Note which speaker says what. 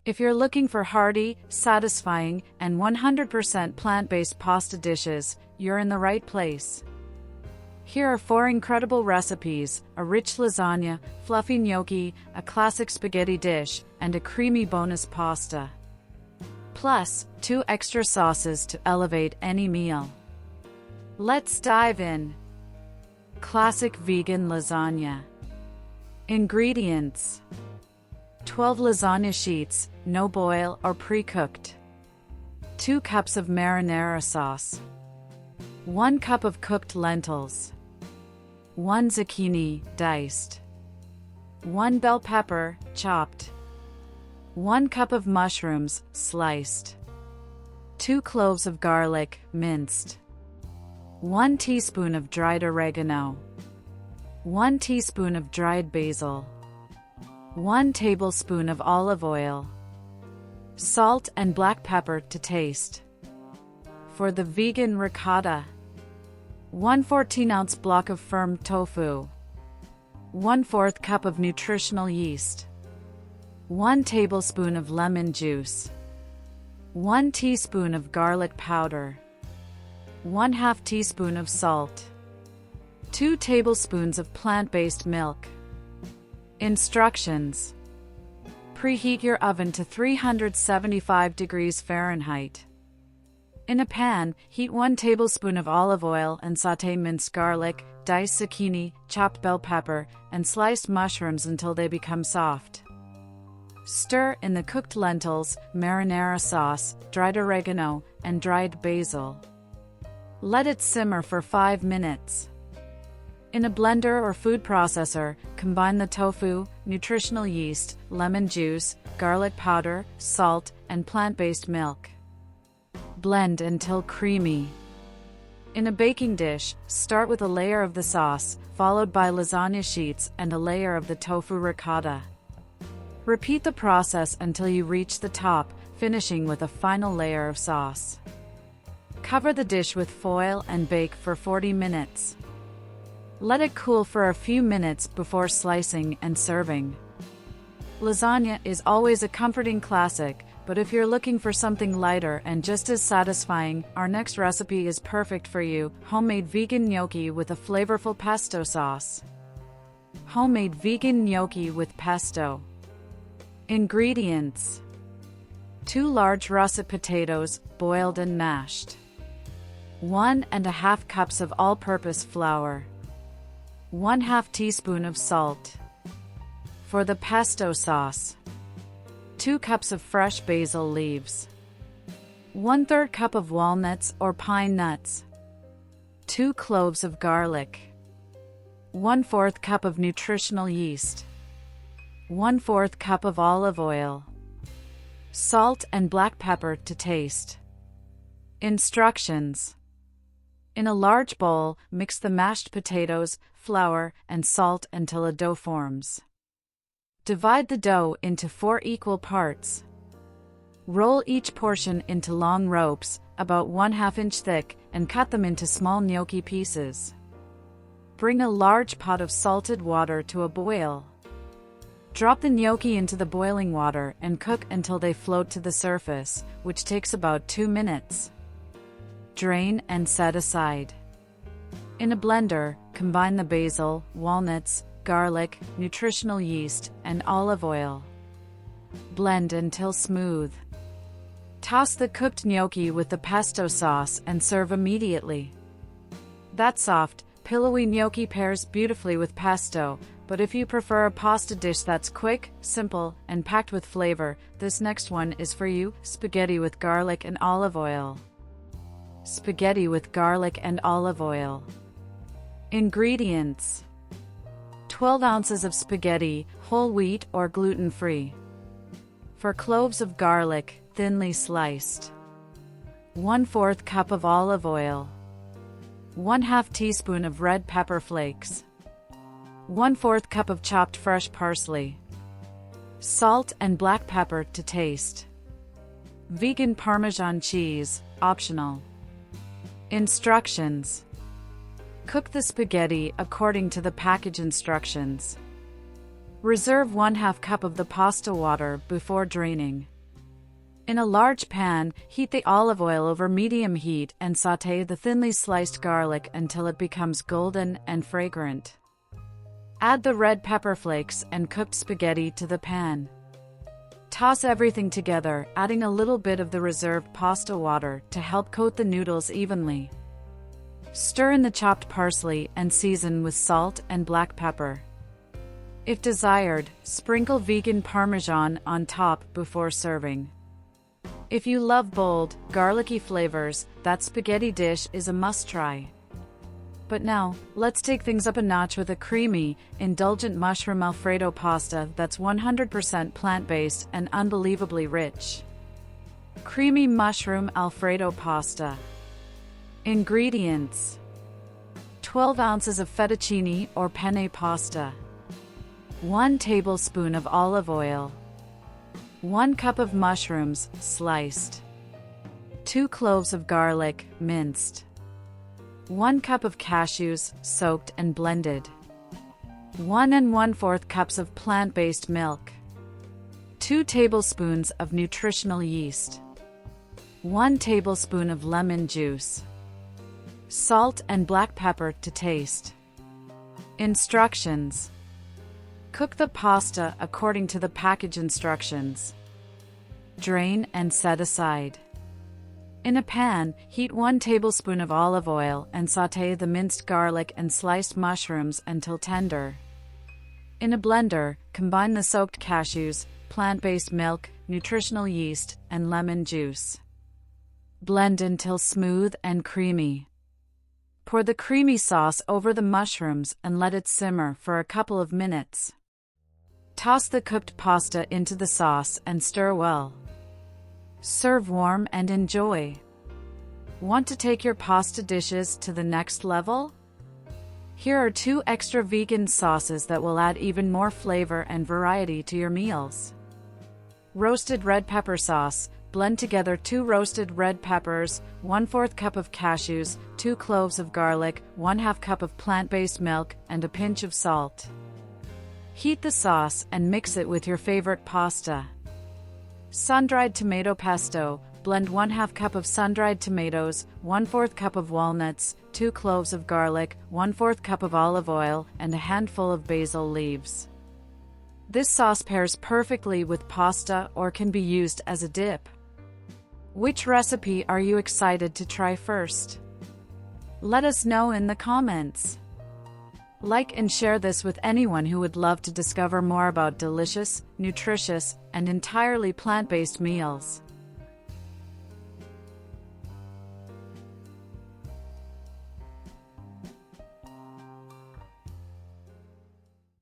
Speaker 1: If you're looking for hearty, satisfying, and 100% plant-based pasta dishes, you're in the right place. Here are 4 incredible recipes: a rich lasagna, fluffy gnocchi, a classic spaghetti dish, and a creamy bonus pasta. Plus, 2 extra sauces to elevate any meal. Let's dive in. Classic vegan lasagna. Ingredients: 12 lasagna sheets, no boil or pre-cooked. 2 cups of marinara sauce. 1 cup of cooked lentils. 1 zucchini, diced. 1 bell pepper, chopped. 1 cup of mushrooms, sliced. 2 cloves of garlic, minced. 1 teaspoon of dried oregano. 1 teaspoon of dried basil. 1 tablespoon of olive oil. Salt and black pepper to taste. For the vegan ricotta: 1 14-ounce block of firm tofu. 1/4 cup of nutritional yeast. 1 tablespoon of lemon juice. 1 teaspoon of garlic powder. 1/2 teaspoon of salt. 2 tablespoons of plant-based milk. Instructions: preheat your oven to 375 degrees Fahrenheit. In a pan, heat 1 tablespoon of olive oil and sauté minced garlic, diced zucchini, chopped bell pepper, and sliced mushrooms until they become soft. Stir in the cooked lentils, marinara sauce, dried oregano, and dried basil. Let it simmer for 5 minutes. In a blender or food processor, combine the tofu, nutritional yeast, lemon juice, garlic powder, salt, and plant-based milk. Blend until creamy. In a baking dish, start with a layer of the sauce, followed by lasagna sheets and a layer of the tofu ricotta. Repeat the process until you reach the top, finishing with a final layer of sauce. Cover the dish with foil and bake for 40 minutes. Let it cool for a few minutes before slicing and serving. Lasagna is always a comforting classic, but if you're looking for something lighter and just as satisfying, our next recipe is perfect for you: homemade vegan gnocchi with a flavorful pesto sauce. Homemade vegan gnocchi with pesto. Ingredients: 2 large russet potatoes, boiled and mashed. 1½ cups of all-purpose flour. 1/2 teaspoon of salt. For the pesto sauce: 2 cups of fresh basil leaves. 1/3 cup of walnuts or pine nuts. 2 cloves of garlic. 1/4 cup of nutritional yeast. 1/4 cup of olive oil. Salt and black pepper to taste. Instructions: in a large bowl, mix the mashed potatoes, flour, and salt until a dough forms. Divide the dough into 4 equal parts. Roll each portion into long ropes, about 1/2 inch thick, and cut them into small gnocchi pieces. Bring a large pot of salted water to a boil. Drop the gnocchi into the boiling water and cook until they float to the surface, which takes about 2 minutes. Drain and set aside. In a blender, combine the basil, walnuts, garlic, nutritional yeast, and olive oil. Blend until smooth. Toss the cooked gnocchi with the pesto sauce and serve immediately. That soft, pillowy gnocchi pairs beautifully with pesto, but if you prefer a pasta dish that's quick, simple, and packed with flavor, this next one is for you: spaghetti with garlic and olive oil. Spaghetti with garlic and olive oil. Ingredients: 12 ounces of spaghetti, whole wheat or gluten-free. 4 cloves of garlic, thinly sliced. 1/4 cup of olive oil. 1/2 teaspoon of red pepper flakes. 1/4 cup of chopped fresh parsley. Salt and black pepper to taste. Vegan Parmesan cheese, optional. Instructions: cook the spaghetti according to the package instructions. Reserve 1/2 cup of the pasta water before draining. In a large pan, heat the olive oil over medium heat and sauté the thinly sliced garlic until it becomes golden and fragrant. Add the red pepper flakes and cooked spaghetti to the pan. Toss everything together, adding a little bit of the reserved pasta water to help coat the noodles evenly. Stir in the chopped parsley and season with salt and black pepper. If desired, sprinkle vegan Parmesan on top before serving. If you love bold, garlicky flavors, that spaghetti dish is a must-try. But now, let's take things up a notch with a creamy, indulgent mushroom Alfredo pasta that's 100% plant-based and unbelievably rich. Creamy mushroom Alfredo pasta. Ingredients: 12 ounces of fettuccine or penne pasta, 1 tablespoon of olive oil, 1 cup of mushrooms, sliced, 2 cloves of garlic, minced, 1 cup of cashews, soaked and blended, 1 1/4 cups of plant-based milk, 2 tablespoons of nutritional yeast, 1 tablespoon of lemon juice, salt and black pepper to taste. Instructions: cook the pasta according to the package instructions. Drain and set aside. In a pan, heat 1 tablespoon of olive oil and sauté the minced garlic and sliced mushrooms until tender. In a blender, combine the soaked cashews, plant-based milk, nutritional yeast, and lemon juice. Blend until smooth and creamy. Pour the creamy sauce over the mushrooms and let it simmer for a couple of minutes. Toss the cooked pasta into the sauce and stir well. Serve warm and enjoy. Want to take your pasta dishes to the next level? Here are 2 extra vegan sauces that will add even more flavor and variety to your meals. Roasted red pepper sauce. Blend together 2 roasted red peppers, 1/4 cup of cashews, 2 cloves of garlic, 1/2 cup of plant-based milk, and a pinch of salt. Heat the sauce and mix it with your favorite pasta. Sun-dried tomato pesto. Blend 1/2 cup of sun-dried tomatoes, 1/4 cup of walnuts, 2 cloves of garlic, 1/4 cup of olive oil, and a handful of basil leaves. This sauce pairs perfectly with pasta or can be used as a dip. Which recipe are you excited to try first? Let us know in the comments. Like and share this with anyone who would love to discover more about delicious, nutritious, and entirely plant-based meals.